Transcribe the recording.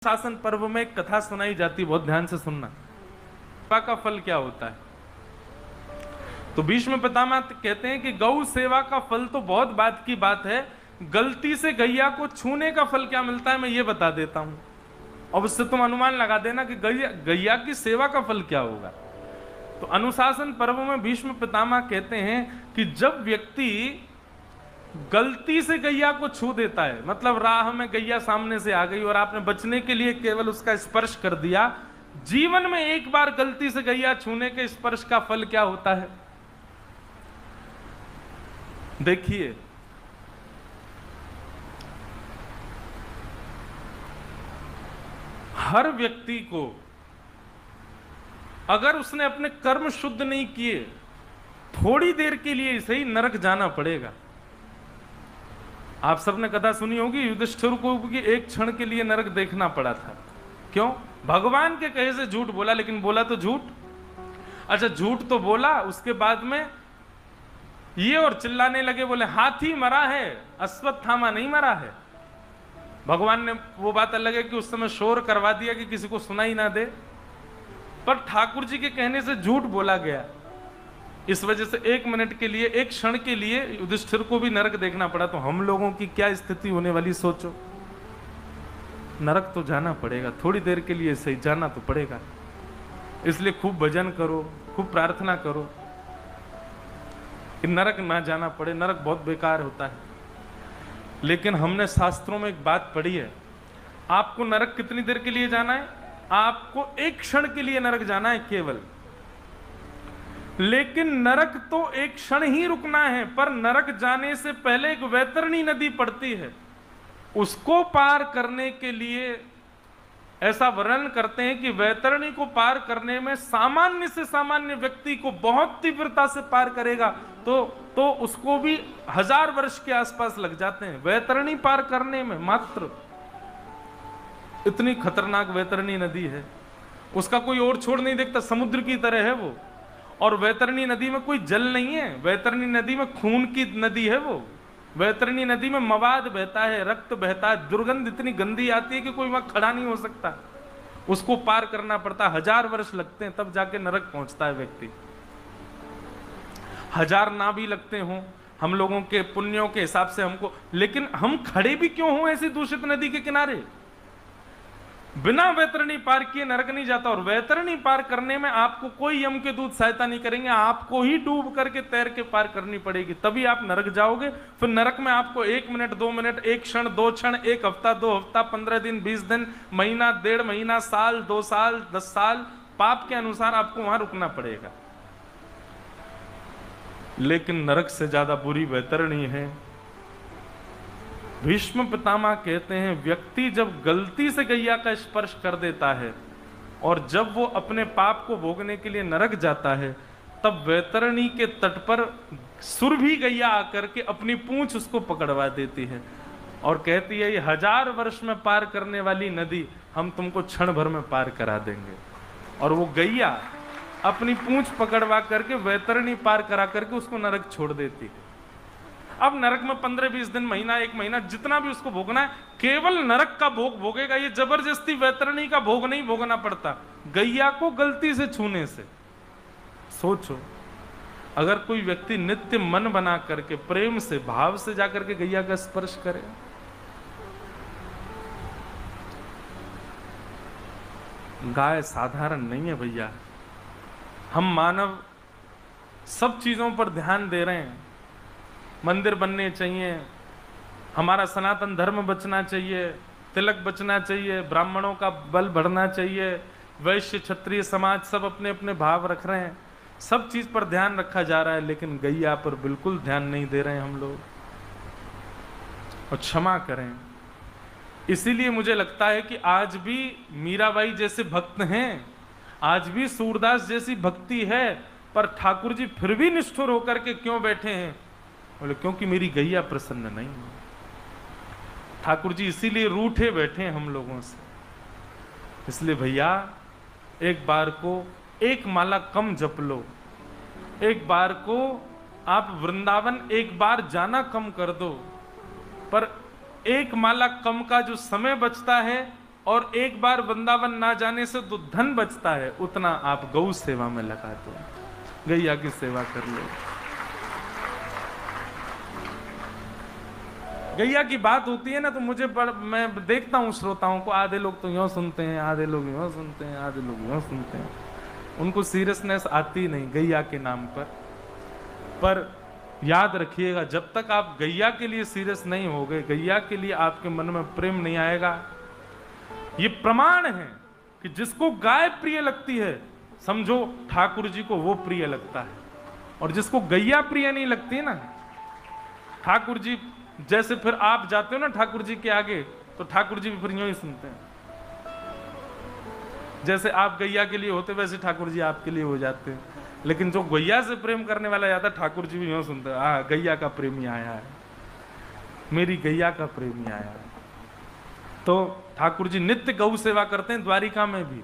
शासन पर्व में एक कथा सुनाई जाती है, बहुत ध्यान से सुनना। सेवा का फल क्या होता है? तो भीष्म पितामह कहते हैं कि गौ सेवा का फल तो बहुत बात की बात है, गलती से गैया को छूने का फल क्या मिलता है मैं ये बता देता हूं, और उससे तुम अनुमान लगा देना कि गैया की सेवा का फल क्या होगा। तो अनुशासन पर्व में भीष्म पितामह कहते हैं कि जब व्यक्ति गलती से गैया को छू देता है, मतलब राह में गैया सामने से आ गई और आपने बचने के लिए केवल उसका स्पर्श कर दिया, जीवन में एक बार गलती से गैया छूने के स्पर्श का फल क्या होता है? देखिए, हर व्यक्ति को अगर उसने अपने कर्म शुद्ध नहीं किए, थोड़ी देर के लिए सही नरक जाना पड़ेगा। आप सबने कथा सुनी होगी, युधिष्ठिर को कि एक क्षण के लिए नरक देखना पड़ा था। क्यों? भगवान के कहे से झूठ बोला, लेकिन बोला तो झूठ। अच्छा, झूठ तो बोला, उसके बाद में ये और चिल्लाने लगे, बोले हाथी मरा है, अश्वत्थामा नहीं मरा है। भगवान ने वो बात अलग है कि उस समय शोर करवा दिया कि किसी को सुनाई ना दे, पर ठाकुर जी के कहने से झूठ बोला गया। इस वजह से एक मिनट के लिए, एक क्षण के लिए युधिष्ठिर को भी नरक देखना पड़ा। तो हम लोगों की क्या स्थिति होने वाली सोचो। नरक तो जाना पड़ेगा, थोड़ी देर के लिए सही जाना तो पड़ेगा। इसलिए खूब भजन करो, खूब प्रार्थना करो कि नरक ना जाना पड़े। नरक बहुत बेकार होता है। लेकिन हमने शास्त्रों में एक बात पढ़ी है, आपको नरक कितनी देर के लिए जाना है? आपको एक क्षण के लिए नरक जाना है केवल। लेकिन नरक तो एक क्षण ही रुकना है, पर नरक जाने से पहले एक वैतरणी नदी पड़ती है, उसको पार करने के लिए ऐसा वर्णन करते हैं कि वैतरणी को पार करने में सामान्य से सामान्य व्यक्ति को बहुत तीव्रता से पार करेगा तो उसको भी 1000 वर्ष के आसपास लग जाते हैं वैतरणी पार करने में। मात्र इतनी खतरनाक वैतरणी नदी है, उसका कोई और छोड़ नहीं देखता, समुद्र की तरह है वो। और वैतरणी नदी में कोई जल नहीं है, वैतरणी नदी में खून की नदी है वो। वैतरणी नदी में मवाद बहता है, रक्त बहता है, दुर्गंध इतनी गंदी आती है कि कोई वहां खड़ा नहीं हो सकता। उसको पार करना पड़ता, 1000 वर्ष लगते हैं तब जाके नरक पहुंचता है व्यक्ति। 1000 ना भी लगते हों हम लोगों के पुण्यों के हिसाब से हमको, लेकिन हम खड़े भी क्यों हों ऐसी दूषित नदी के किनारे? बिना वैतरणी पार किए नरक नहीं जाता। और वैतरणी पार करने में आपको कोई यम के दूत सहायता नहीं करेंगे, आपको ही डूब करके तैर के पार करनी पड़ेगी, तभी आप नरक जाओगे। फिर नरक में आपको 1 मिनट, 2 मिनट, 1 क्षण, 2 क्षण, 1 हफ्ता, 2 हफ्ता, 15 दिन, 20 दिन, महीना, 1.5 महीना, साल, 2 साल, 10 साल, पाप के अनुसार आपको वहां रुकना पड़ेगा। लेकिन नरक से ज्यादा बुरी वैतरणी है। भीष्म पितामह कहते हैं, व्यक्ति जब गलती से गैया का स्पर्श कर देता है और जब वो अपने पाप को भोगने के लिए नरक जाता है, तब वैतरणी के तट पर सुरभि गैया आकर के अपनी पूंछ उसको पकड़वा देती है और कहती है, ये 1000 वर्ष में पार करने वाली नदी हम तुमको क्षण भर में पार करा देंगे। और वो गैया अपनी पूंछ पकड़वा करके वैतरणी पार करा करके उसको नरक छोड़ देती है। अब नरक में 15-20 दिन, महीना, 1 महीना, जितना भी उसको भोगना है, केवल नरक का भोग भोगेगा। ये जबरदस्ती वैतरणी का भोग नहीं भोगना पड़ता गैया को गलती से छूने से। सोचो, अगर कोई व्यक्ति नित्य मन बना करके प्रेम से, भाव से जाकर के गैया का स्पर्श करे, गाय साधारण नहीं है भैया। हम मानव सब चीजों पर ध्यान दे रहे हैं, मंदिर बनने चाहिए, हमारा सनातन धर्म बचना चाहिए, तिलक बचना चाहिए, ब्राह्मणों का बल बढ़ना चाहिए, वैश्य क्षत्रिय समाज सब अपने अपने भाव रख रहे हैं, सब चीज पर ध्यान रखा जा रहा है, लेकिन गैया पर बिल्कुल ध्यान नहीं दे रहे हैं हम लोग। और क्षमा करें, इसीलिए मुझे लगता है कि आज भी मीराबाई जैसे भक्त हैं, आज भी सूरदास जैसी भक्ति है, पर ठाकुर जी फिर भी निष्ठुर होकर के क्यों बैठे हैं? बोले क्योंकि मेरी गैया प्रसन्न नहीं है। ठाकुर जी इसीलिए रूठे बैठे हैं हम लोगों से। इसलिए भैया, एक बार को एक माला कम जप लो, एक बार को आप वृंदावन एक बार जाना कम कर दो, पर एक माला कम का जो समय बचता है और एक बार वृंदावन ना जाने से तो धन बचता है, उतना आप गौ सेवा में लगा दो, गैया की सेवा कर लो। गैया की बात होती है ना तो मैं देखता हूँ श्रोताओं को, आधे लोग तो यूं सुनते हैं, आधे लोग यूं सुनते हैं, आधे लोग यूं सुनते हैं, उनको सीरियसनेस आती नहीं गैया के नाम पर याद रखिएगा, जब तक आप गैया के लिए सीरियस नहीं हो गए, गैया के लिए आपके मन में प्रेम नहीं आएगा। ये प्रमाण है कि जिसको गाय प्रिय लगती है, समझो ठाकुर जी को वो प्रिय लगता है, और जिसको गैया प्रिय नहीं लगती ना, ठाकुर जी जैसे फिर आप जाते हो ना ठाकुर जी के आगे, तो ठाकुर जी भी फिर यूं ही सुनते हैं, जैसे आप गैया के लिए होते वैसे ठाकुर जी आपके लिए हो जाते हैं। लेकिन जो गैया से प्रेम करने वाला जाता है, ठाकुर जी भी यूं सुनते हैं, हाँ गैया का प्रेमी आया है, मेरी गैया का प्रेमी आया है। तो ठाकुर जी नित्य गौ सेवा करते हैं, द्वारिका में भी।